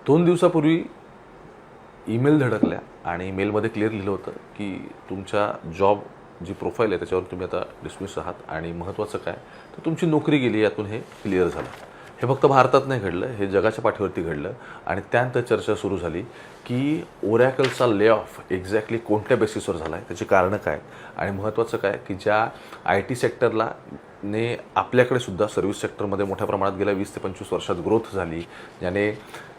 2 दिवसापूर्वी ईमेल धडकल्या आणि मेलमध्ये क्लिअर लिहिलं होतं की तुमच्या जॉब जी प्रोफाईल आहे त्याच्यावर तुम्ही आता डिसमिस आहात आणि महत्त्वाचं काय तर तुमची नोकरी गेली, यातून हे क्लिअर झालं. हे फक्त भारतात नाही घडलं, हे जगाच्या पाठीवरती घडलं. आणि त्यानंतर चर्चा सुरू झाली की ओरॅकलचा ले ऑफ एक्झॅक्टली कोणत्या बेसिसवर झाला आहे, त्याची कारणं काय आणि महत्त्वाचं काय की ज्या आय टी सेक्टरला ने आपल्याकडे सुद्धा सर्व्हिस सेक्टरमध्ये मोठ्या प्रमाणात गेल्या 20 ते 25 वर्षात ग्रोथ झाली, ज्याने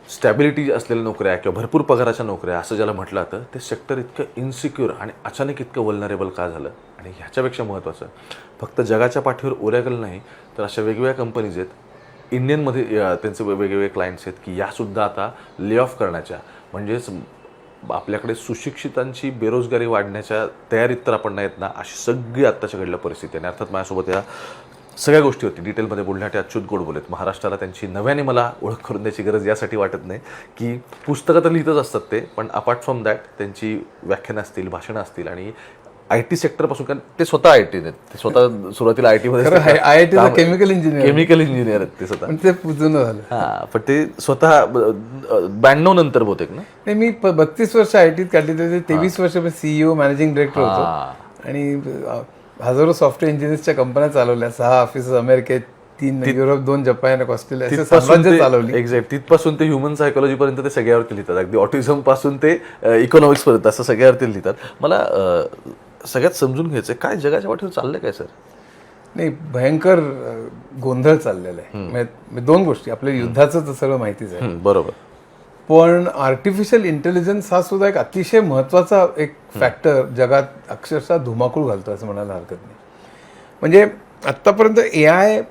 स्टॅबिलिटी असलेल्या नोकऱ्या किंवा भरपूर पगाराच्या नोकऱ्या असं ज्याला म्हटलं जातं, ते सेक्टर इतकं इन्सिक्युअर आणि अचानक इतकं वल्नरेबल का झालं. आणि ह्याच्यापेक्षा महत्त्वाचं फक्त जगाच्या पाठीवर ओरॅकल नाही तर अशा वेगवेगळ्या कंपनीज आहेत इंडियनमध्ये, त्यांचे वेगवेगळे क्लायंट्स आहेत की यासुद्धा आता ले ऑफ करण्याच्या, म्हणजेच आपल्याकडे सुशिक्षितांची बेरोजगारी वाढण्याच्या तयारीत तर आपण नाहीत ना, अशी सगळी आत्ताच्या घडल्या परिस्थिती. आणि अर्थात माझ्यासोबत या सगळ्या गोष्टी होती डिटेलमध्ये बोलण्यासाठी अच्युत गोड बोलेत. महाराष्ट्राला त्यांची नव्याने मला ओळख करून द्यायची गरज यासाठी वाटत नाही की पुस्तकं तर लिहितच असतात ते, पण अपार्ट फ्रॉम दॅट त्यांची व्याख्यानं असतील, भाषणं असतील आणि आय टी सेक्टरपासून, कारण ते स्वतः आय टी आहेत, ते स्वतः सुरुवातीला आय टीमध्ये आय टी केमिकल इंजिनियर आहेत ते स्वतः, ते जुनं झालं. हां, पण ते स्वतः 92 नंतर बहुतेक ना. नाही, मी 32 वर्ष आय टीत काढली, त्याचे 23 वर्ष सीईओ मॅनेजिंग डिरेक्टर होतो आणि हजारो सॉफ्टवेअर इंजिनियर्सच्या कंपन्या चालवल्या, 6 ऑफिसेस अमेरिकेत, 3 युरोप, 2 जपान, ऑस्ट्रेलिया, असं साम्राज्य चालवली. एक्झॅक्ट तिथपासून ते ह्युमन सायकोलॉजी पर्यंत ते सगळ्यावरती लिहितात, अगदी ऑटिझम पासून ते इकॉनॉमिक्स पर्यंत असं सगळ्यावरती लिहितात. मला सगळ्यात समजून घ्यायचं काय जगाच्या वाटेवर चाललंय काय सर? नाही, भयंकर गोंधळ चाललेला आहे. म्हणजे 2 गोष्टी, आपल्या युद्धाचं तर सगळं माहितीच आहे, बरोबर, पण आर्टिफिशियल इंटेलिजन्स हा सुद्धा एक अतिशय महत्त्वाचा एक फॅक्टर जगात अक्षरशः धुमाकूळ घालतो असं म्हणायला हरकत नाही. म्हणजे आत्तापर्यंत AI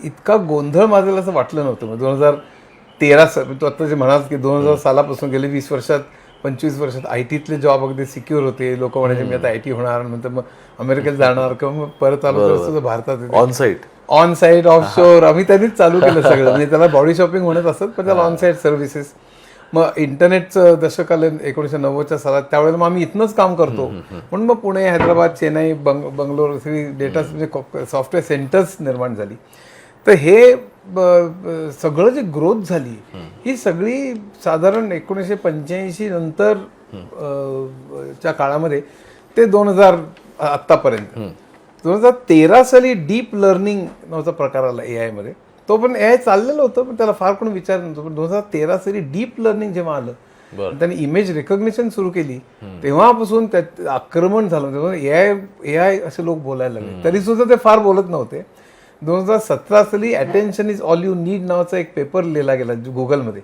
इतका गोंधळ माजलेला असं वाटलं नव्हतं. 2013 तू आत्ता जे म्हणाल की 2000 सालापासून गेले 20 वर्षात 25 वर्षात आय टीतले जॉब अगदी सिक्युअर होते, लोक म्हणायचे मी आता आय टी होणार, नंतर मग अमेरिकेत जाणार किंवा मग परत आलो तर सुद्धा भारतात ऑन साईट ऑफ शोर आम्ही त्यांनीच चालू केलं सगळं. म्हणजे त्याला बॉडी शॉपिंग म्हणत असत, पण त्याला ऑन साईट सर्व्हिसेस. मग इंटरनेटचं दशक आलं 1990च्या सालात, त्यावेळेला मग आम्ही इथनंच काम करतो म्हणून मग पुणे, हैदराबाद, चेन्नई, बंगलोर सगळी डेटा म्हणजे सॉफ्टवेअर सेंटर्स निर्माण झाली. तर हे सगळं जे ग्रोथ झाली ही सगळी साधारण 1985 नंतर च्या काळामध्ये ते 2000 आत्तापर्यंत. 2013 साली डीप लर्निंग नावाचा प्रकार आला AI मध्ये. तो पण AI चाललेलं होतं, पण त्याला फार कोणी विचार नव्हतं. पण 2013 साली डीप लर्निंग जेव्हा आलं, त्यांनी इमेज रेकग्निशन सुरू केली, तेव्हापासून त्यात आक्रमण झालं. AI असे लोक बोलायला लागले, तरी सुद्धा ते फार बोलत नव्हते. 2017 साली attention is all you need नावाचा एक पेपर लिहिला गेला गुगलमध्ये.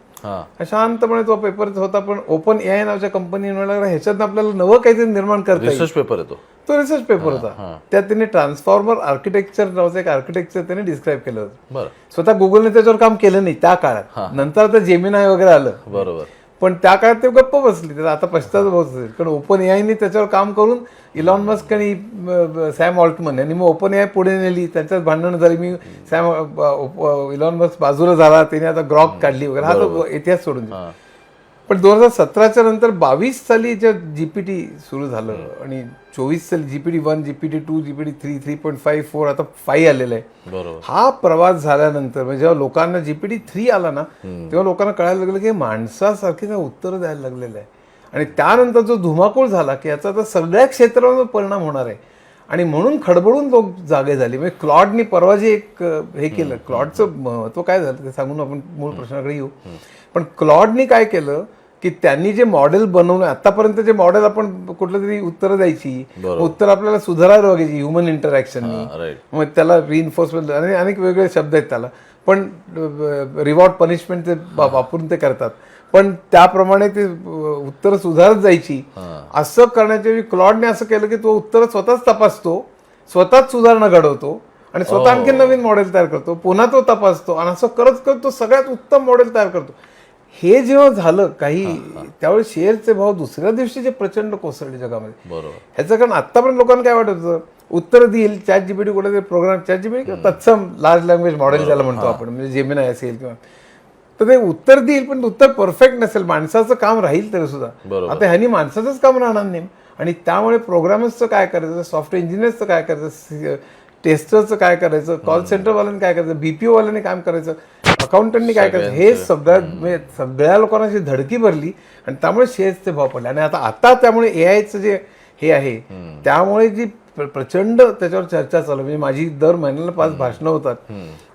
शांतपणे तो पेपर होता, पण ओपन AI नावाच्या कंपनी म्हणाला ह्याच्यात आपल्याला नवं काहीतरी निर्माण करता येईल. रिसर्च पेपर येतो, तो रिसर्च पेपर होता. त्यात त्यांनी ट्रान्सफॉर्मर आर्किटेक्चर नावाचं एक आर्किटेक्चर त्यांनी डिस्क्राईब केलं होतं. स्वतः गुगलने त्याच्यावर काम केलं नाही त्या काळात, नंतर आता जेमिनाय वगैरे आलं, बरोबर, पण त्या काळात ते गप्प बसली. त्याचा आता पश्चाताप होत असेल, कारण ओपन AIने त्याच्यावर काम करून इलॉन मस्क आणि सॅम ऑल्टमन यांनी मग ओपन AI पुढे नेली. त्यांच्यात भांडण झाली, मी इलॉन मस्क बाजूला झाला, त्याने आता ग्रॉक काढली वगैरे, हा तो इतिहास सोडून दिला. पण 2017च्या नंतर 22 साली जे GPT सुरू झालं आणि 24 साली GPT-1, GPT-2, GPT-3, 3.5, 4, आता 5 आलेलं आहे. हा प्रवास झाल्यानंतर म्हणजे जेव्हा लोकांना GPT-3 आला ना, तेव्हा लोकांना कळायला लागलं की माणसासारखी काय उत्तर द्यायला लागलेलं आहे. आणि त्यानंतर जो धुमाकूळ झाला की याचा आता सगळ्या क्षेत्रावर परिणाम होणार आहे. आणि म्हणून खडबडून लोक जागे झाले. म्हणजे क्लॉडनी परवा जे एक हे केलं, क्लॉडचं महत्व काय झालं ते सांगून आपण मूळ प्रश्नाकडे येऊ. पण क्लॉडनी काय केलं की त्यांनी जे मॉडेल बनवलं, आतापर्यंत जे मॉडेल आपण कुठलं तरी उत्तरं द्यायची, उत्तर आपल्याला सुधारायला बघायची ह्युमन इंटरॅक्शननी, मग त्याला रिइन्फोर्समेंट आणि अनेक वेगळे शब्द आहेत त्याला, पण रिवॉर्ड पनिशमेंट ते वापरून ते करतात. पण त्याप्रमाणे ते उत्तरं सुधारत जायची. असं करण्याच्या क्लॉडने असं केलं की तो उत्तर स्वतःच तपासतो, स्वतःच सुधारणा घडवतो आणि स्वतः आणखी नवीन मॉडेल तयार करतो, पुन्हा तो तपासतो आणि असं करत करत तो सगळ्यात उत्तम मॉडेल तयार करतो. हे जेव्हा झालं काही, त्यावेळी शेअरचे भाव दुसऱ्या दिवशी जे प्रचंड कोसळले जगामध्ये. बरोबर, ह्याचं कारण आतापर्यंत लोकांना काय वाटत होतं, उत्तर देईल ChatGPT, कुठे प्रोग्राम ChatGPT किंवा तत्सम लार्ज लँग्वेज मॉडेल ज्याला म्हणतो आपण, म्हणजे जेमिनाय असेल किंवा, तर ते उत्तर देईल पण उत्तर परफेक्ट नसेल, माणसाचं काम राहील तरी सुद्धा. आता ह्यांनी माणसाचंच काम राहणार नाही. आणि त्यामुळे प्रोग्रामर्सचं काय करायचं, सॉफ्टवेअर इंजिनियर्सचं काय करायचं, टेस्टरचं काय करायचं, कॉल सेंटरवाल्यांनी काय करायचं, BPO वाल्यांनी काम करायचं, अकाउंटंटनी काय करायचं हे सगळ्या लोकांना अशी धडकी भरली आणि त्यामुळे शेअर्सचे भाव पडले. आणि आता त्यामुळे एआयचं जे हे आहे त्यामुळे जी प्रचंड त्याच्यावर चर्चा चालू, म्हणजे माझी दर महिन्याला 5 भाषणं होतात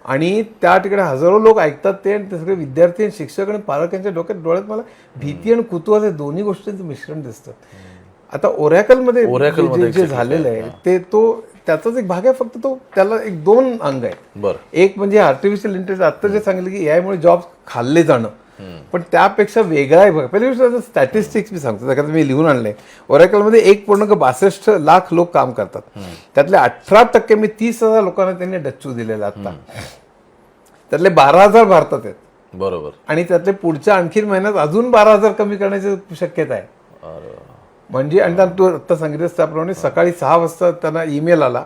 आणि त्या ठिकाणी हजारो लोक ऐकतात ते, आणि ते सगळे विद्यार्थी आणि शिक्षक आणि पालकांच्या डोळ्यात मला भीती आणि कुतूहल हे दोन्ही गोष्टींचं मिश्रण दिसतं. आता ओरॅकलमध्ये जे झालेलं आहे ते त्याचाच एक भाग आहे, फक्त त्याला एक 2 अंग आहे. एक म्हणजे आर्टिफिशियल इंटेलिजन्स, आता जे सांगितलं की एआय मुळे जॉब खाल्ले जाणं, पण त्यापेक्षा वेगळा आहे बघा. पहिली गोष्ट स्टॅटिस्टिक्स मी सांगतो, त्याच्यात मी लिहून आणलंय. ओरॅकलमध्ये 1.62 लाख लोक काम करतात, त्यातले 18% मी 30,000 लोकांना त्यांनी डच्चू दिलेला आता, त्यातले 12,000 भारतात आहेत. बरोबर. आणि त्यातले पुढच्या आणखी महिन्यात अजून 12,000 कमी करण्याची शक्यता आहे. म्हणजे आणि तू आता सांगितलं त्याप्रमाणे सकाळी 6 वाजता त्यांना ईमेल आला,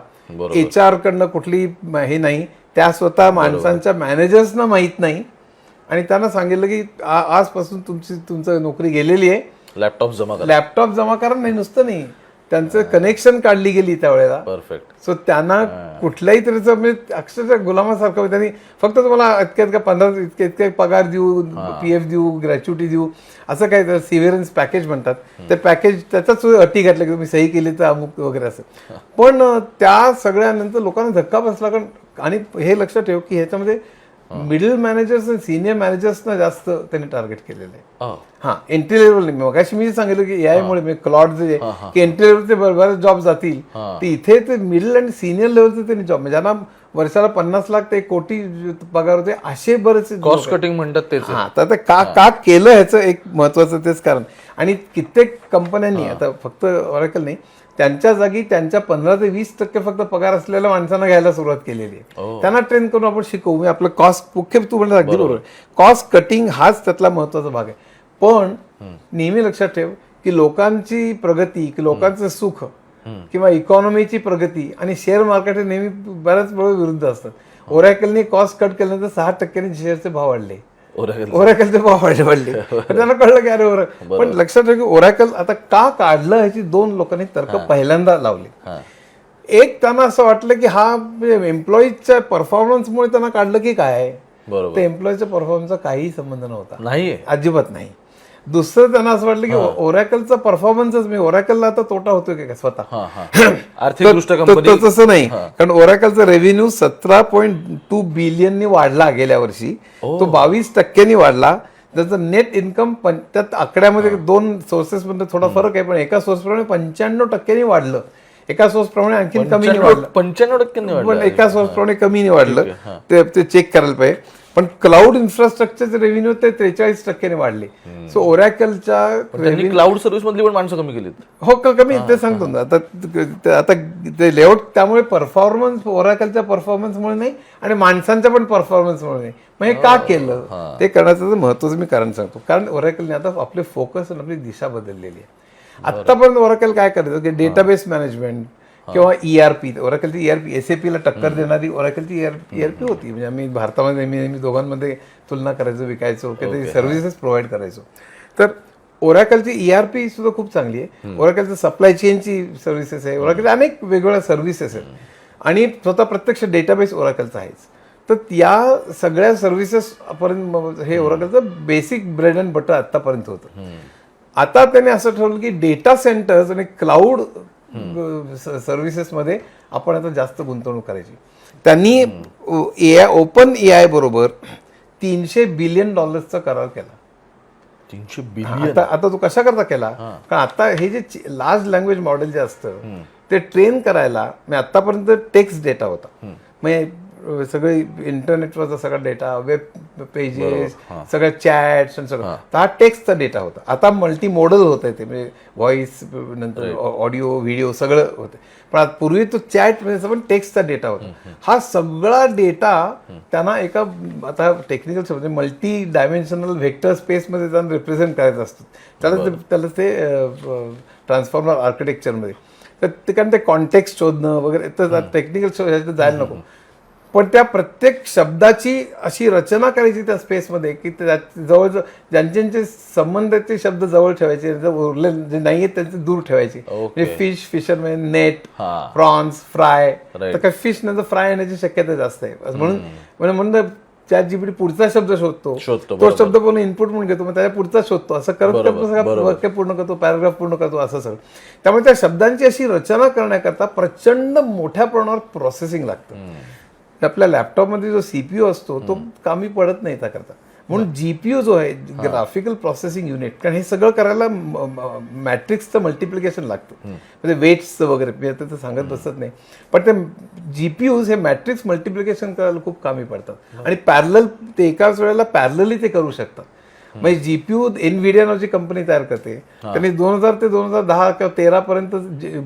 HR कडनं कुठली हे नाही, त्या स्वतः माणसांच्या मॅनेजर्सना माहीत नाही, आणि त्यांना सांगितलं की आजपासून तुमचं नोकरी गेलेली आहे, लॅपटॉप जमा करा. नाही, नुसतं नाही, त्यांचं कनेक्शन काढली गेली त्यावेळेला. परफेक्ट. सो त्यांना कुठल्याही तऱ्हेचं म्हणजे अक्षरशः गुलामासारखं त्यांनी फक्त तुम्हाला इतक्या 15 इतके पगार देऊ, PF देऊ, ग्रॅच्युटी देऊ, असं काय सिव्हिरन्स पॅकेज म्हणतात, ते पॅकेज त्याच्याच अटी घातल्या की तुम्ही सही केली तर अमुक वगैरे असं. पण त्या सगळ्यानंतर लोकांना धक्का बसला, कारण आणि हे लक्षात ठेव की ह्याच्यामध्ये मिडल मॅनेजर्स आणि सिनियर मॅनेजर्सना जास्त त्यांनी टार्गेट केलेलं आहे. हा, एंट्री लेवल नाही. मग अशी मी सांगितलं की यामुळे क्लॉड जे की एंट्री लेवलचे बरेच जॉब जातील, ते इथे ते मिडल आणि सिनियर लेवलचे त्यांनी जॉब, ज्यांना वर्षाला 50 लाख ते 1 कोटी पगार होते, असे बरेच कॉस्ट कटिंग म्हणतात तेच. तर का केलं ह्याचं एक महत्वाचं तेच कारण. आणि कित्येक कंपन्यांनी, आता फक्त ऑरेकल नाही, त्यांच्या जागी त्यांच्या 15 ते 20% फक्त पगार असलेल्या माणसांना घ्यायला सुरुवात केलेली आहे. त्यांना ट्रेन करून आपण शिकवू. मी आपलं कॉस्ट मुख्य तू म्हणत अगदी बरोबर, कॉस्ट कटिंग हाच त्यातला महत्वाचा भाग आहे. पण नेहमी लक्षात ठेव की लोकांची प्रगती, की लोकांचं सुख किंवा इकॉनॉमीची प्रगती आणि शेअर मार्केट हे नेहमी बऱ्याच वेळ विरुद्ध असतात. ओरॅकलने कॉस्ट कट केल्यानंतर 6% शेअरचे भाव वाढले, ओरॅकलचे भाव वाढले. त्यांना कळलं की अरे पण लक्षात ठेव की ओरॅकल आता का काढलं ह्याची 2 लोकांनी तर्क पहिल्यांदा लावले. एक, त्यांना असं वाटलं की हा एम्प्लॉईजच्या परफॉर्मन्समुळे त्यांना काढलं की काय, ते एम्प्लॉईजच्या परफॉर्मन्सचा काही संबंध नव्हता, नाही, अजिबात नाही. दुसरं, त्यांना असं वाटलं की ओरॅकलचा परफॉर्मन्सच, मी ओरॅकलला आता तोटा होतोय का स्वतः, आर्थिक तसं नाही. कारण ओरॅकलचा रेव्हेन्यू 17.2 बिलियननी वाढला गेल्या वर्षी, तो 22% वाढला. त्याचं नेट इन्कम त्यात आकड्यामध्ये 2 सोर्सेस मध्ये थोडा फरक आहे, पण एका सोर्सप्रमाणे 95% वाढलं, एका सोर्सप्रमाणे आणखी कमी वाढलं, 95% पण एका सोर्सप्रमाणे कमी वाढलं, ते चेक करायला पाहिजे. पण क्लाउड इन्फ्रास्ट्रक्चरचे रेव्हेन्यू ते 43% वाढले. सो ओरॅकलच्या क्लाउड सर्व्हिस मधली पण माणसं कमी केलीत. हो, कमी, ते सांगतो ना आता ते लेआउट. त्यामुळे परफॉर्मन्स ओरॅकलच्या परफॉर्मन्समुळे नाही आणि माणसांच्या पण परफॉर्मन्समुळे नाही. मग हे का केलं ते करण्याचं महत्वाचं मी कारण सांगतो. कारण ओरॅकलने आता आपले फोकस आणि आपली दिशा बदललेली आहे. आतापर्यंत ओरॅकल काय करायचं की डेटाबेस मॅनेजमेंट किंवा ERP, ओरॅकलची ERP SAP ला टक्कर देणारी ओरॅकलची ERP होती. म्हणजे आम्ही भारतामध्ये नेहमी दोघांमध्ये तुलना करायचो, विकायचो, की सर्व्हिसेस प्रोव्हाइड करायचो. तर ओरॅकलची ERP सुद्धा खूप चांगली आहे. ओरॅकलचं सप्लाय चेनची सर्व्हिसेस आहे, ओरॅकलच्या अनेक वेगवेगळ्या सर्व्हिसेस आहेत, आणि स्वतः प्रत्यक्ष डेटाबेस ओरॅकलचा आहेच. तर या सगळ्या सर्व्हिसेस पर्यंत हे ओरॅकलचं बेसिक ब्रेड अँड बटर आतापर्यंत होतं. आता त्याने असं ठरवलं की डेटा सेंटर्स आणि क्लाउड सर्व्हिसेसमध्ये आपण आता जास्त गुंतवणूक करायची. त्यांनी ओपन AI बरोबर $300 बिलियन करार केला. 300 बिलियन. आता तो कशा करता केला, कारण आता हे जे लार्ज लँग्वेज मॉडेल जे असतं ते ट्रेन करायला, मी आतापर्यंत टेक्स्ट डेटा होता, म्हणजे सगळे इंटरनेटवरचा सगळा डेटा, वेब पेजेस, सगळ्या चॅट्स आणि सगळं, हा टेक्स्टचा डेटा होता. आता मल्टी मॉडल होत आहे ते, म्हणजे व्हॉइस नंतर ऑडिओ व्हिडिओ सगळं होतं. पण पूर्वी तो चॅट म्हणजे पण टेक्स्टचा डेटा होता. हा सगळा डेटा त्यांना एका, आता टेक्निकल म्हणजे मल्टी डायमेन्शनल व्हेक्टर स्पेसमध्ये त्यांना रिप्रेझेंट करायचं असतं. त्याला ते ट्रान्सफॉर्मर आर्किटेक्चरमध्ये, तर कारण ते कॉन्टेक्स्ट शोधणं वगैरे, तर टेक्निकल ह्याच्यात जायला नको. पण त्या प्रत्येक शब्दाची अशी रचना करायची त्या स्पेसमध्ये की जवळ ज्यांचे संबंधाचे शब्द जवळ ठेवायचे, उरले जे नाहीये त्यांचे दूर ठेवायचे. म्हणजे fish, fisherman, net, prawns, fry. तर काय फिश नंतर फ्राय येण्याची शक्यता जास्त आहे. म्हणून चॅट जीपीटी पुढचा शब्द शोधतो, शोधतो, तो शब्द पूर्ण इनपुट म्हणून घेतो, मग त्याच्या पुढचा शोधतो, असं करत करत सगळं वाक्य पूर्ण करतो, पॅराग्राफ पूर्ण करतो, असं सगळं. त्यामुळे त्या शब्दांची अशी रचना करण्याकरता प्रचंड मोठ्या प्रमाणावर प्रोसेसिंग लागतं. आपल्या लॅपटॉपमध्ये जो सीपीयू असतो तो कामी पडत नाही त्याकरता. म्हणून जीपीयू जो आहे, ग्राफिकल प्रोसेसिंग युनिट, कारण हे सगळं करायला मॅट्रिक्सचं मल्टिप्लिकेशन लागतं, म्हणजे वेट्सचं वगैरे, मी आता ते सांगत बसत नाही, पण ते जीपीयूज हे मॅट्रिक्स मल्टिप्लिकेशन करायला खूप कामी पडतात आणि पॅरलल ते एकाच वेळेला पॅरलली ते करू शकतात. म्हणजे जीपीयू एनव्हिडिया नावाची कंपनी तयार करते, त्यांनी 2000 ते 2010 किंवा 13 पर्यंत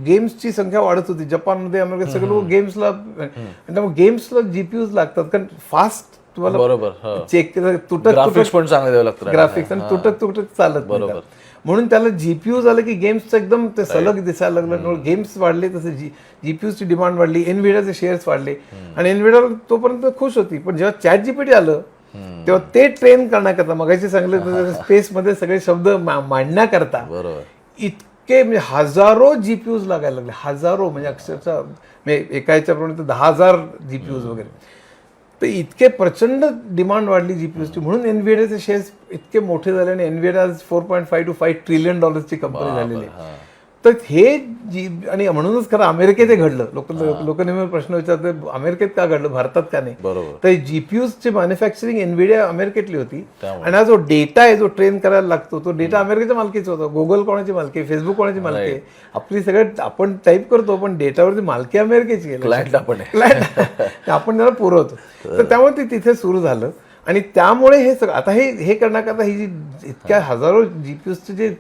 गेम्सची संख्या वाढत होती. जपानमध्ये, अमेरिकेत सगळे लोक गेम्सला, त्यामुळे गेम्सला जीपीयूज लागतात, कारण फास्ट तुम्हाला बरोबर चेक तुटक ग्राफिक्स पण चांगले द्यावं लागतं, ग्राफिक्स आणि तुटक चालत नाही. म्हणून त्याला जीपीयू झालं की गेम्सचं एकदम ते सलग दिसायला लागलं, गेम्स वाढले, तसे जीपीयूची डिमांड वाढली, एनव्हिडियाचे शेअर्स वाढले आणि एनव्हिडिया तोपर्यंत खुश होती. पण जेव्हा चॅट जीपीटी आलं तेव्हा ते ट्रेन करण्याकरता, मगाशी सांगलं स्पेसमध्ये सगळे शब्द मांडण्याकरता इतके म्हणजे हजारो जीपीयूज लागायला लागले, हजारो, म्हणजे अक्षरशः म्हणजे एका ह्याच्याप्रमाणे 10,000 जीपीयूज वगैरे. तर इतके प्रचंड डिमांड वाढली जीपीयूची, म्हणून एनव्हिडियाचे शेअर्स इतके मोठे झाले आणि एनव्हिडिया आज $4.5 to $5 ट्रिलियन कंपनी झालेली आहे. तर हे आणि म्हणूनच खरं अमेरिकेत हे घडलं. लोक नेहमी प्रश्न विचारतात अमेरिकेत का घडलं, भारतात का नाही. तर जीपीयूची मॅन्युफॅक्चरिंग एनव्हिडिया अमेरिकेतली होती आणि हा जो डेटा आहे जो ट्रेन करायला लागतो तो डेटा अमेरिकेच्या मालकीचा होता. गुगल कोणाची मालकी आहे, फेसबुक कोणाची मालकी आहे, आपली सगळं आपण टाईप करतो पण डेटावरती मालकी अमेरिकेची आहे, क्लायंट आपण त्याला पुरवतो. तर त्यामुळे ते तिथे सुरू झालं आणि त्यामुळे हे सगळं आता हे करण्याकरता ही जी इतक्या हजारो जीपीयूची जी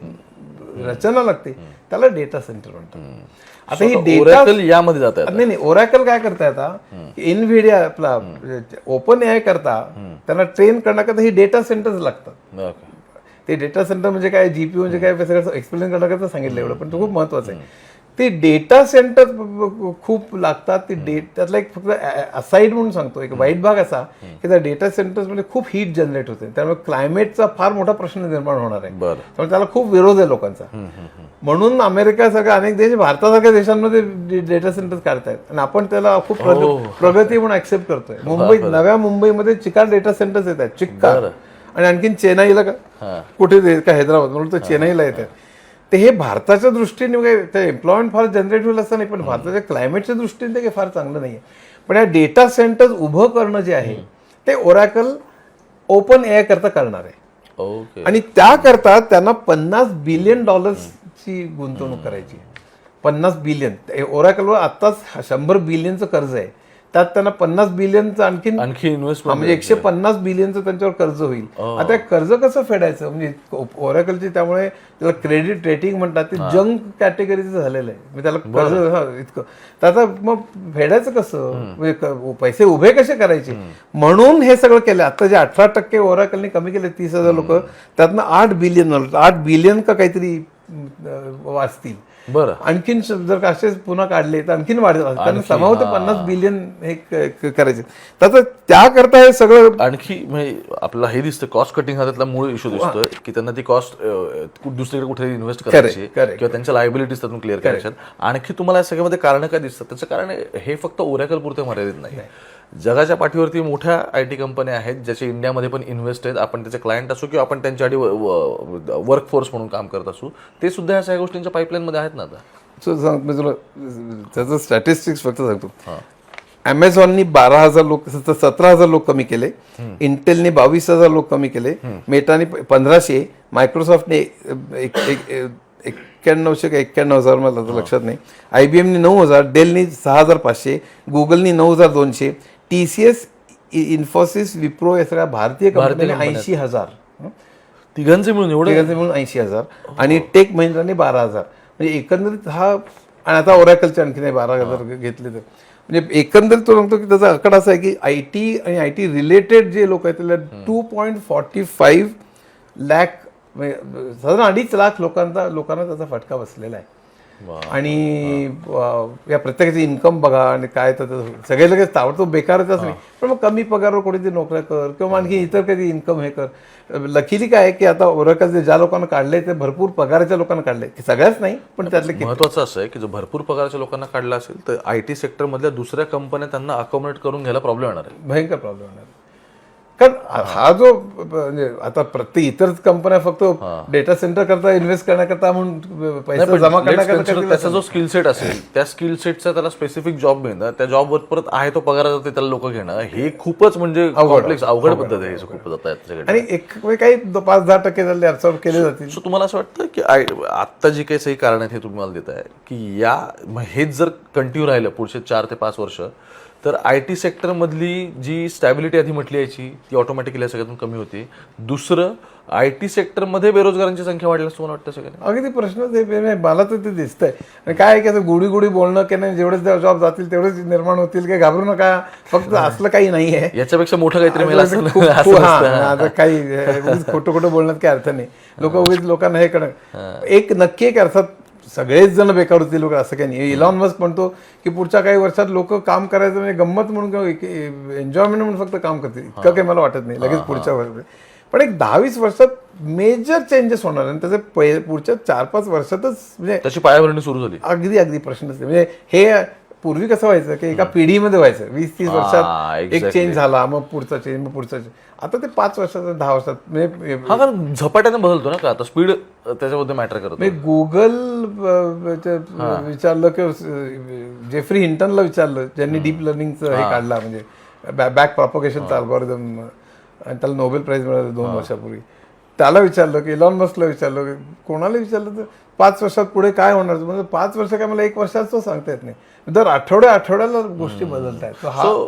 रचना लागते त्याला डेटा सेंटर म्हणतात. आता ही डेटा यामध्ये जातात. नाही, ओरॅकल काय करताय आता, एनव्हिडिया आपला ओपन एआय करता त्यांना ट्रेन करण्याकरता ही डेटा सेंटर्स लागतात. ते डेटा सेंटर म्हणजे काय, जीपीयू म्हणजे काय, सगळं एक्सप्लेन करण्याकरता सांगितलं एवढं, पण तो खूप महत्वाचं आहे. ते डेटा सेंटर खूप लागतात. ते त्यातला एक फक्त असाईड म्हणून सांगतो, एक वाईट भाग असा की त्या डेटा सेंटर्समध्ये खूप हीट जनरेट होते, त्यामुळे क्लायमेटचा फार मोठा प्रश्न निर्माण होणार आहे. त्यामुळे त्याला खूप विरोध आहे लोकांचा. म्हणून अमेरिकासारख्या अनेक देश भारतासारख्या देशांमध्ये डेटा सेंटर्स काढतायत आणि आपण त्याला खूप प्रगती म्हणून ऍक्सेप्ट करतोय. नव्या मुंबईमध्ये चिकार डेटा सेंटर्स येत आहेत, चिक्कार, आणि आणखीन चेन्नईला कुठे का हैदराबाद म्हणून तर चेन्नईला येतात. ते हे भारताच्या दृष्टीने ते एम्प्लॉयमेंट फार जनरेट होईल असं नाही, पण भारताच्या क्लायमेटच्या दृष्टीने ते काही फार चांगलं नाही आहे. पण या डेटा सेंटर्स उभं करणं जे आहे ते ओरॅकल ओपन एआय करता करणार आहे आणि त्याकरता त्यांना $50 बिलियन ची गुंतवणूक करायची. 50 बिलियन. ओरॅकलवर आत्ताच 100 बिलियनचं कर्ज आहे, त्यात त्यांना 50 बिलियनचं आणखी इन्व्हेस्टमेंट म्हणजे 150 बिलियनचं त्यांच्यावर कर्ज होईल. आता कर्ज कसं फेडायचं, म्हणजे ओरॅकलची त्यामुळे त्याला क्रेडिट रेटिंग म्हणतात, ते जंक कॅटेगरीचं झालेलं आहे. म्हणजे त्याला कर्ज इतकं, तर आता मग फेडायचं कसं, म्हणजे पैसे उभे कसे करायचे, म्हणून हे सगळं केलं. आता जे 18% ओरॅकलने कमी केले, 30,000 लोक, त्यातनं 8 बिलियन का काहीतरी वाचतील. बरं, आणखीन जर असे पुन्हा काढले तर आणखीन वाढतात, कारण समावत 50 बिलियन हे करायचे. तर त्याकरता हे सगळं आणखी म्हणजे आपल्याला हे दिसतं कॉस्ट कटिंग हा त्यातला मूळ इश्यू दिसतोय की त्यांना ती कॉस्ट दुसरीकडे कुठे इन्व्हेस्ट करायची किंवा त्यांच्या लायबिलिटीज त्यातून क्लिअर करायच्या. आणखी तुम्हाला या सगळ्यामध्ये कारण काय दिसतात, त्याचं कारण हे फक्त ओरॅकल पुरते मर्यादित नाही. जगाच्या पाठीवरती मोठ्या आयटी कंपन्या आहेत ज्याचे इंडियामध्ये पण इन्व्हेस्ट आहेत. आपण त्याचे क्लायंट असू किंवा आपण त्यांच्यासाठी वर्कफोर्स म्हणून काम करत असू, ते सुद्धा ह्या सगळ्या गोष्टींच्या पाईपलाईनमध्ये आहेत ना. आता मी तुला त्याचं स्टॅटिस्टिक्स फक्त सांगतो. अमेझॉननी 12,000 लोक 17,000 लोक कमी केले, इंटेलने 22,000 लोक कमी केले, मेटाने 1,500, मायक्रोसॉफ्टने 91,000 मला लक्षात नाही, IBMनी 9,000, डेलनी 6,500, गुगलनी 9,200, TCS, इन्फोसिस, विप्रो या सगळ्या भारतीय कंपन्यांनी 80,000, तिघांचे मिळून 80,000 आणि टेक महिंद्राने 12,000. म्हणजे एकंदरीत हा, आणि आता ओरॅकलचे आणखी नाही 12,000 घेतले तर, म्हणजे एकंदरीत तो सांगतो की त्याचा आकडा असा आहे की IT आणि IT रिलेटेड जे लोक आहेत त्याला 2.45 लाख, साधारण 2.5 लाख लोकांना त्याचा फटका बसलेला आहे. आणि या प्रत्येकाची इन्कम बघा आणि काय, तर सगळे लगेच ताबडतोब बेकारच नाही, पण मग कमी पगारावर कोणीतरी नोकऱ्या कर किंवा आणखी इतर काही इन्कम हे कर. लकीली काय आहे की आता ओरॅकल ज्या लोकांना काढले ते भरपूर पगाराच्या लोकांना काढले, सगळ्याच नाही पण त्यातले. महत्वाचं असं आहे की जो भरपूर पगाराच्या लोकांना काढला असेल तर IT सेक्टर मधल्या दुसऱ्या कंपन्या त्यांना अकोमोडेट करून घ्यायला प्रॉब्लेम येणार आहे, भयंकर प्रॉब्लेम येणार. कारण हा जो म्हणजे आता प्रत्येक इतर कंपन्या फक्त डेटा सेंटर करता इन्व्हेस्ट करण्याकरता म्हणून पैसा जमा करण्याकरता त्याचा जो स्किल सेट असेल त्या स्किल सेटचा त्याला स्पेसिफिक जॉब मिळणं, त्या जॉबवर परत आहे तो पगार जाते त्याला लोक घेणं, हे खूपच म्हणजे कॉम्प्लेक्स अवघड पद्धत आहे खूप जात त्याच्याकडे. आणि एक काही 5-10% झाले ऍब्सॉर्ब केले जातील. सो तुम्हाला असं वाटतं की आत्ता जी काही सही कारण आहेत हे तुम्ही मला देताय की हेच जर कंटिन्यू राहिलं पुढचे 4 ते 5 वर्ष तर IT सेक्टरमधली जी स्टॅबिलिटी आधी म्हटली यायची ती ऑटोमॅटिकली सगळ्यातून कमी होती. दुसरं IT सेक्टरमध्ये बेरोजगारांची संख्या वाढली असं मला वाटतं सगळं. अगदी प्रश्न मला तर ते दिसतंय. आणि काय की गुढी गुढी बोलणं की नाही, जेवढे जॉब जातील तेवढेच निर्माण होतील, काही घाबरू नका, फक्त असलं काही नाहीये. याच्यापेक्षा मोठं काहीतरी मिळालं असेल. आता काही खोटं खोटं बोलण्यात काही अर्थ नाही. लोकांना हे करणं एक नक्की एक अर्थात सगळेच जण बेकार होतील लोक असं काही नाही. इलॉन मस्क म्हणतो की पुढच्या काही वर्षात लोक काम करायचं म्हणजे गंमत म्हणून एन्जॉयमेंट म्हणून फक्त काम करतील, इतकं काही मला वाटत नाही लगेच पुढच्या वर्षात. पण एक 10-20 वर्षात मेजर चेंजेस होणार आणि त्याचे पुढच्या 4-5 वर्षातच म्हणजे त्याची पायाभरणी सुरू झाली. अगदी प्रश्नच नाही. म्हणजे हे पूर्वी कसं व्हायचं की एका पिढीमध्ये व्हायचं, 20-30 वर्षात एक चेंज झाला, मग पुढचा चेंज, मग पुढचा चेंज. आता ते 5 वर्षात 10 वर्षात म्हणजे कारण झपाट्याने बदलतो ना का आता स्पीड त्याच्यामध्ये मॅटर करतो. गुगल विचारलं की जेफ्री हिंटनला विचारलं ज्यांनी डीप लर्निंगचं हे काढला म्हणजे बॅक प्रॉपगेशनचा अल्गोरिदम आणि त्याला नोबेल प्राइज मिळालं 2 वर्षापूर्वी. त्याला विचारलं की इलॉन मस्कला विचारलं की कोणाला विचारलं तर 5 वर्षात पुढे काय होणार, म्हणजे 5 वर्ष काय मला 1 वर्षाचं सांगता येत नाही. दर आठवड्याला गोष्टी बदलत आहेत.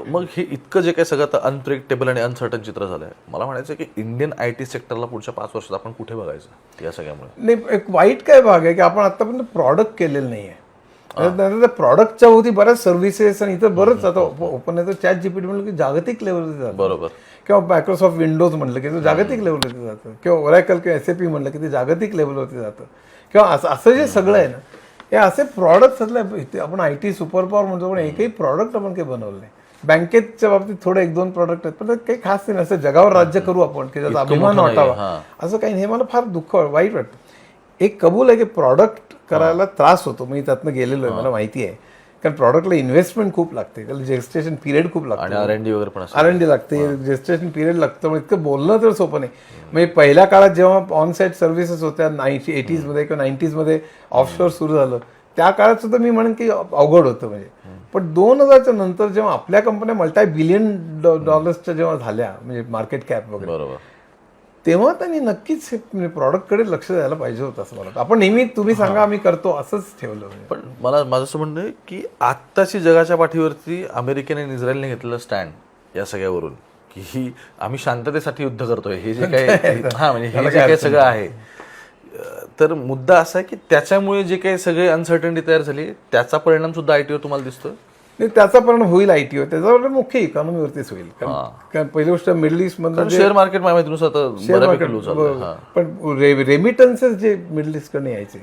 मग हे इतकं जे काही सगळं अनप्रेडिक्टेबल आणि अनसर्टन चित्र झालंय, मला म्हणायचं की इंडियन IT सेक्टरला पुढच्या 5 वर्षात आपण कुठे बघायचं या सगळ्यामुळे. नाही, एक वाईट काय भाग आहे की आपण आतापर्यंत प्रॉडक्ट केलेलं नाहीये. त्या प्रॉडक्टच्या होती बऱ्याच सर्व्हिसेस आणि इथं बरंच आता ओपन आहे. तर ChatGPT म्हणलं की जागतिक लेवलवरती जातं. बरोबर. किंवा मायक्रोसॉफ्ट विंडोज म्हणलं की ते जागतिक लेवलवरती जातं, किंवा ओरॅकल किंवा SAP म्हणलं की ते जागतिक लेवलवरती जातं. किंवा असं जे सगळं आहे ना, हे असे प्रॉडक्ट्स असले आपण IT सुपर पॉवर म्हणतो, पण एकही प्रॉडक्ट आपण काही बनवलं नाही. बँकेच्या बाबतीत थोडे 1-2 प्रॉडक्ट आहेत, पण काही खास नाही. असं जगावर राज्य करू आपण की त्याचा अभिमान वाटावा असं काही नाही. हे मला फार वाईट वाटतं. एक कबूल आहे की प्रॉडक्ट करायला त्रास होतो, मी त्यातनं गेलेलो आहे, मला माहिती आहे. कारण प्रॉडक्टला इन्व्हेस्टमेंट खूप लागते, त्याला जेस्टेशन पिरियड खूप लागतं, R&D वगैरे पण R&D लागते, जेस्टेशन पिरियड लागतं. मग इतकं बोलणं तर सोपं नाही. म्हणजे पहिल्या काळात जेव्हा ऑन साईट सर्व्हिसेस होत्या 80s मध्ये किंवा 90s मध्ये ऑफशोअर सुरू झालं, त्या काळात सुद्धा मी म्हणेन की अवघड होतं. म्हणजे पण 2000च्या नंतर जेव्हा आपल्या कंपन्या $multi-billion जेव्हा झाल्या, म्हणजे मार्केट कॅप वगैरे, बरोबर, तेव्हा त्यांनी नक्कीच प्रॉडक्टकडे लक्ष द्यायला पाहिजे होतं असं मला. आपण नेहमी तुम्ही सांगा आम्ही करतो असंच ठेवलं. पण माझं असं म्हणणं आहे की आत्ताची जगाच्या पाठीवरती अमेरिकेने आणि इस्रायलने घेतलेलं स्टँड या सगळ्यावरून की आम्ही शांततेसाठी युद्ध करतोय, हे जे काही म्हणजे हे जे काही सगळं आहे, तर मुद्दा असा आहे की त्याच्यामुळे जे काही सगळे अनसर्टनिटी तयार झाली त्याचा परिणाम सुद्धा IT वर तुम्हाला दिसतोय. नाही, त्याचा परिणाम होईल IT वर, त्याच्यावर मुख्य इकॉनॉमीवरतीच होईल. कारण पहिली गोष्ट मिडल ईस्ट मध्ये शेअर मार्केट पण रेमिटन्सेस जे मिडल ईस्ट कडे यायचे,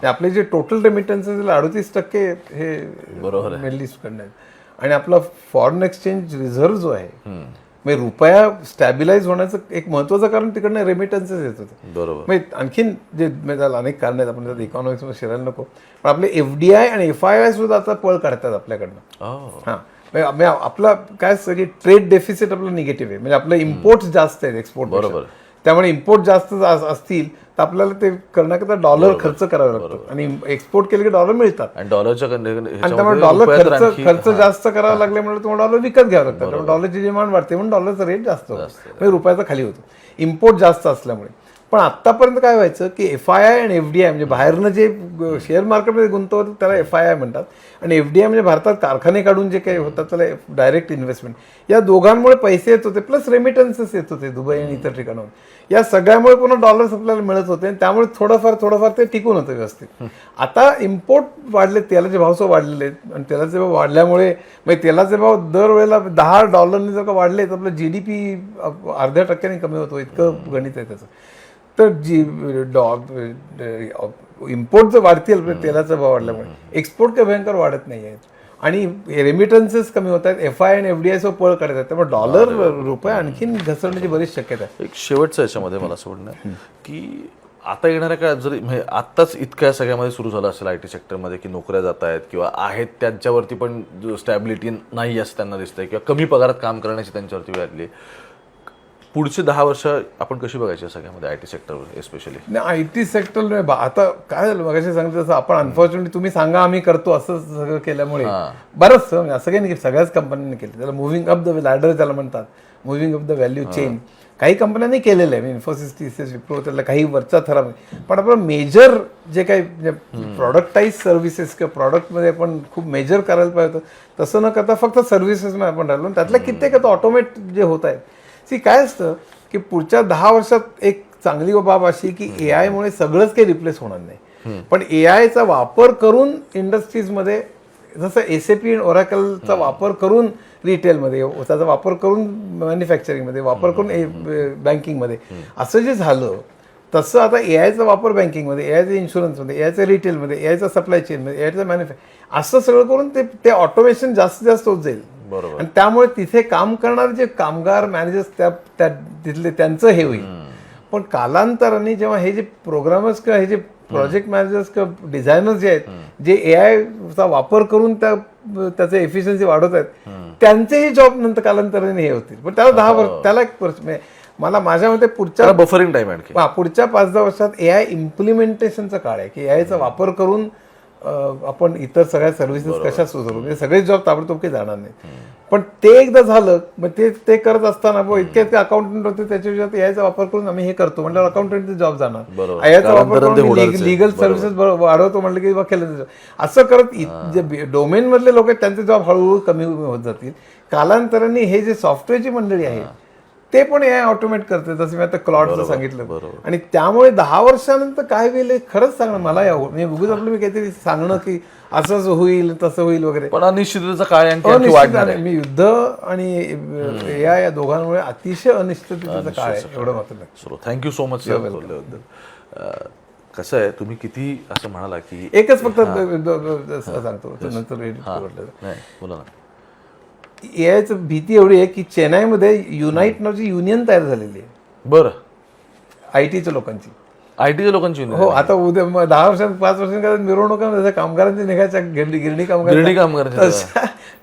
आपले जे टोटल रेमिटन्सेस 38% हे बरोबर मिडल ईस्ट कडनं आहेत. आणि आपला फॉरेन एक्सचेंज रिझर्व्ह जो आहे, म्हणजे रुपया स्टॅबिलाइज होण्याचं एक महत्वाचं कारण तिकडनं रेमिटन्सेस येत होते. बरोबर. म्हणजे आणखीन जे त्याला अनेक कारण आहेत, आपण त्यात इकॉनॉमिक्स मध्ये शिरायला नको, पण आपले FDI आणि FII सुद्धा आता पळ काढतात आपल्याकडनं. म्हणजे आपला काय सगळी ट्रेड डेफिसिट आपलं निगेटिव्ह आहे, म्हणजे आपलं इम्पोर्ट जास्त आहेत एक्सपोर्ट. बरोबर. त्यामुळे इम्पोर्ट जास्त असतील तर आपल्याला ते करण्याकरता डॉलर खर्च करावा लागतो, आणि एक्सपोर्ट केले की डॉलर मिळतात, आणि त्यामुळे डॉलर खर्च जास्त करावा लागल्यामुळे तुम्हाला डॉलर विकत घ्यावं लागतं. त्यामुळे डॉलरची डिमांड वाढते, म्हणून डॉलरचा रेट जास्त होतो, म्हणजे रुपयाचा खाली होतो इम्पोर्ट जास्त असल्यामुळे. पण आतापर्यंत काय व्हायचं की FII आणि FDI म्हणजे बाहेरनं जे शेअर मार्केटमध्ये गुंतवतात त्याला FII म्हणतात, आणि FDI म्हणजे भारतात कारखाने काढून जे काही होतात त्याला डायरेक्ट इन्व्हेस्टमेंट. या दोघांमुळे पैसे येत होते, प्लस रेमिटन्सेस येत होते दुबई आणि इतर ठिकाणाहून. या सगळ्यामुळे पुन्हा डॉलर्स आपल्याला मिळत होते, आणि त्यामुळे थोडंफार ते टिकून होतं व्यवस्थित. आता इम्पोर्ट वाढले, तेलाचे भाव सुद्धा वाढलेले आहेत, आणि तेलाचे भाव वाढल्यामुळे म्हणजे तेलाचे भाव दरवेळेला $10 जर का वाढले तर आपलं GDP 0.5% कमी होतो, इतकं गणित आहे त्याचं. तर इम्पोर्ट जर वाढतील तेलाचा भाव वाढल्यामुळे, एक्सपोर्ट काही भयंकर वाढत नाही आहेत, आणि रेमिटन्सेस कमी होत आहेत, FII आणि FDI सो पळ काढत आहेत, त्यामुळे डॉलर रुपये आणखीन घसरण्याची बरीच शक्यता आहे. एक शेवटचं याच्यामध्ये मला असं म्हणणं की आता येणाऱ्या काळात जरी म्हणजे आत्ताच इतक्या सगळ्यामध्ये सुरू झालं असेल IT सेक्टरमध्ये की नोकऱ्या जात आहेत किंवा आहेत त्यांच्यावरती पण स्टॅबिलिटी नाही असं त्यांना दिसतंय, किंवा कमी पगारात काम करण्याची त्यांच्यावरती वेळ आली, पुढचे 10 वर्ष आपण कशी बघायची या सगळ्यामध्ये आय टी सेक्टरवर एस्पेशली? नाही, IT सेक्टर आता काय झालं मगाशी सांगितलं तसं आपण अनफॉर्च्युनेटली तुम्ही सांगा आम्ही करतो असं सगळं केल्यामुळे बरंच असं काही नाही सगळ्याच कंपन्यांनी केलं. त्याला मुव्हिंग अप द लॅडर त्याला म्हणतात, moving up the value chain. काही कंपन्यांनी केलेलं आहे, इन्फोसिस, TCS, विप्रो, त्याला काही वरचा थरा. पण आपण मेजर जे काही प्रॉडक्टाईज सर्व्हिसेस किंवा प्रॉडक्टमध्ये आपण खूप मेजर करायला पाहिजे होतं तसं न करता फक्त सर्व्हिसेसमध्ये आपण राहिलो. त्यातल्या कित्येक आता ऑटोमेट जे होत आहेत. काय असतं की पुढच्या 10 वर्षात एक चांगली बाब अशी की AI मुळे सगळंच काही रिप्लेस होणार नाही, पण AIचा वापर करून इंडस्ट्रीजमध्ये जसं SAP आणि ओरॅकलचा वापर करून रिटेलमध्ये, त्याचा वापर करून मॅन्युफॅक्चरिंगमध्ये, वापर करून बँकिंगमध्ये असं जे झालं तसं आता AIचा वापर बँकिंगमध्ये, AIचा इन्शुरन्समध्ये, AIचा रिटेलमध्ये, AIचा सप्लाय चेनमध्ये, AIचा मॅन्युफॅक्चर असं सगळं करून ते ऑटोमेशन जास्तीत जास्त होत जाईल. आणि त्यामुळे तिथे काम करणारे जे कामगार मॅनेजर्स तिथले त्यांचं हे होईल. पण कालांतराने जेव्हा हे जे प्रोग्रामर्स किंवा हे जे प्रोजेक्ट मॅनेजर्स किंवा डिझायनर्स जे आहेत जे AIचा वापर करून त्याचं एफिशियन्सी वाढवत आहेत त्यांचेही जॉब नंतर कालांतराने हे होतील. पण त्याला 10 वर्ष, त्याला 1 वर्ष मला माझ्या मते पुढच्या बफरिंग टाइम आणखी पुढच्या 5-10 वर्षात AI इम्प्लिमेंटेशनचा काळ आहे की AIचा वापर करून आपण इतर सगळ्या सर्व्हिसेस कशा सुधारू. म्हणजे सगळे जॉब ताबडतोब काही जाणार नाही. पण ते एकदा झालं मग ते करत असताना इतके अकाउंटंट होते त्याच्या विषयात AIचा वापर करून आम्ही हे करतो म्हटलं अकाउंटंटचे जॉब जाणार. AIचा वापर करून लिगल सर्व्हिसेस वाढवतो म्हटलं की केलं. असं करत जे डोमेन मधले लोक आहेत त्यांचे जॉब हळूहळू कमी होत जातील. कालांतराने हे जे सॉफ्टवेअरची मंडळी आहे ते पण AI ऑटोमेट करते, जसं मी आता क्लॉडचं सांगितलं. आणि त्यामुळे 10 वर्षानंतर काय होईल खरंच सांगणं मला मी बघूच आपलं मी काहीतरी सांगणं की असंच होईल तसं होईल वगैरे. पण अनिश्चिततेचा काळ आहे. मी युद्ध आणि AI या दोघांमुळे अतिशय अनिश्चिततेचा काळ आहे एवढं मात्र. थँक्यू सो मच बोलल्याबद्दल. कसं आहे तुम्ही किती असं म्हणाला की एकच फक्त सांगतो नंतर बोला ना. AIची भीती एवढी आहे की चेन्नईमध्ये युनाईट नावाची युनियन तयार झालेली आहे. बरं. आयटीच्या लोकांची लोकांची हो. आता उद्या 10 वर्षांत 5 वर्षांनी मिरवणुका कामगारांची निघायच्या गिरणी कामगार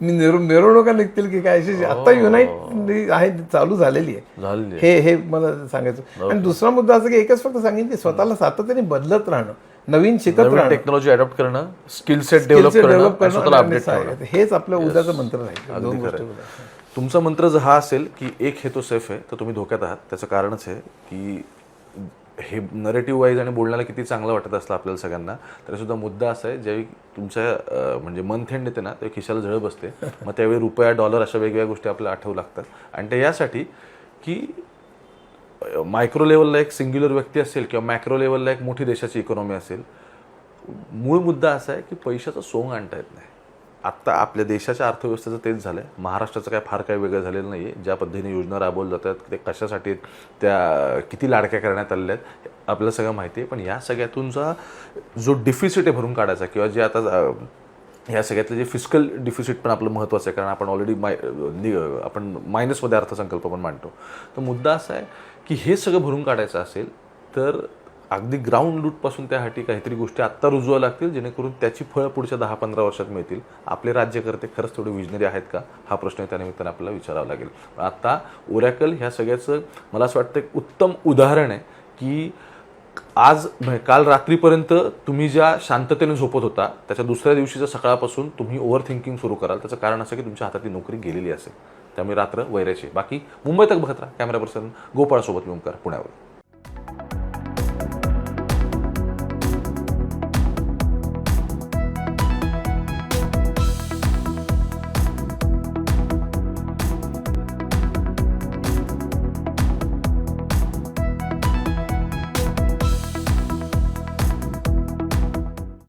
मिरवणुका निघतील की काय अशी आता युनाईट आहे चालू झालेली आहे. हे मला सांगायचं. आणि दुसरा मुद्दा असं की एकच फक्त सांगेन की स्वतःला सातत्याने बदलत राहणं, नवीन शिकत राहणं, टेक्नॉलॉजी अडॉप्ट करणं, स्किल सेट डेव्हलप करणं, हेच आपल्या उद्याचं मंत्र राहील. 2 गोष्टी. तुमचा मंत्र जर हा असेल की एक हे तो सेफ आहे तर तुम्ही धोक्यात आहात. त्याचं कारणच आहे की हे नरेटिव्ह वाईज आणि बोलण्याला किती चांगलं वाटत असलं आपल्याला सगळ्यांना तरी सुद्धा मुद्दा असा आहे ज्यावेळी तुमच्या म्हणजे मंथ एंड येते ना तेव्हा खिशाला झळ बसते. मग त्यावेळी रुपया, डॉलर अशा वेगवेगळ्या गोष्टी आपल्याला आठवू लागतात. आणि ते यासाठी की मायक्रो लेवलला एक सिंग्युलर व्यक्ती असेल किंवा मॅक्रो लेवलला एक मोठी देशाची इकॉनॉमी असेल, मूळ मुद्दा असा आहे की पैशाचं सोंग आणता येत नाही. आत्ता आपल्या देशाच्या अर्थव्यवस्थेचं तेच झालं आहे. महाराष्ट्राचं काय फार काही वेगळं झालेलं नाही आहे. ज्या पद्धतीने योजना राबवल्या जातात ते कशासाठी त्या किती लाडक्या करण्यात आलेल्या आहेत आपल्याला सगळं माहिती आहे. पण या सगळ्यातूनचा जो डिफिसिट आहे भरून काढायचा किंवा जे आता ह्या सगळ्यातलं जे फिस्कल डिफिसिट पण आपलं महत्त्वाचं आहे कारण आपण ऑलरेडी आपण मायनसमध्ये अर्थसंकल्प पण मांडतो. तर मुद्दा असा आहे की हे सगळं भरून काढायचं असेल तर अगदी ग्राउंड लूटपासून त्यासाठी काहीतरी गोष्टी आत्ता रुजवाव्या लागतील जेणेकरून त्याची फळं पुढच्या 10-15 वर्षात मिळतील. आपले राज्यकर्ते खरंच थोडे विजनरी आहेत का हा प्रश्न त्यानिमित्ताने आपल्याला विचारावा लागेल. आता ओरॅकल ह्या सगळ्याचं मला असं वाटतं एक उत्तम उदाहरण आहे की आज काल रात्रीपर्यंत तुम्ही ज्या शांततेने झोपत होता त्याच्या दुसऱ्या दिवशीच्या सकाळपासून तुम्ही ओव्हर थिंकिंग सुरू कराल. त्याचं कारण असं की तुमच्या हातातली नोकरी गेलेली असेल. त्यामुळे रात्र वैराची. बाकी मुंबई तक बघत राहा. कॅमेरा पर्सन गोपाळसोबत मी ओंकार, पुण्यावर.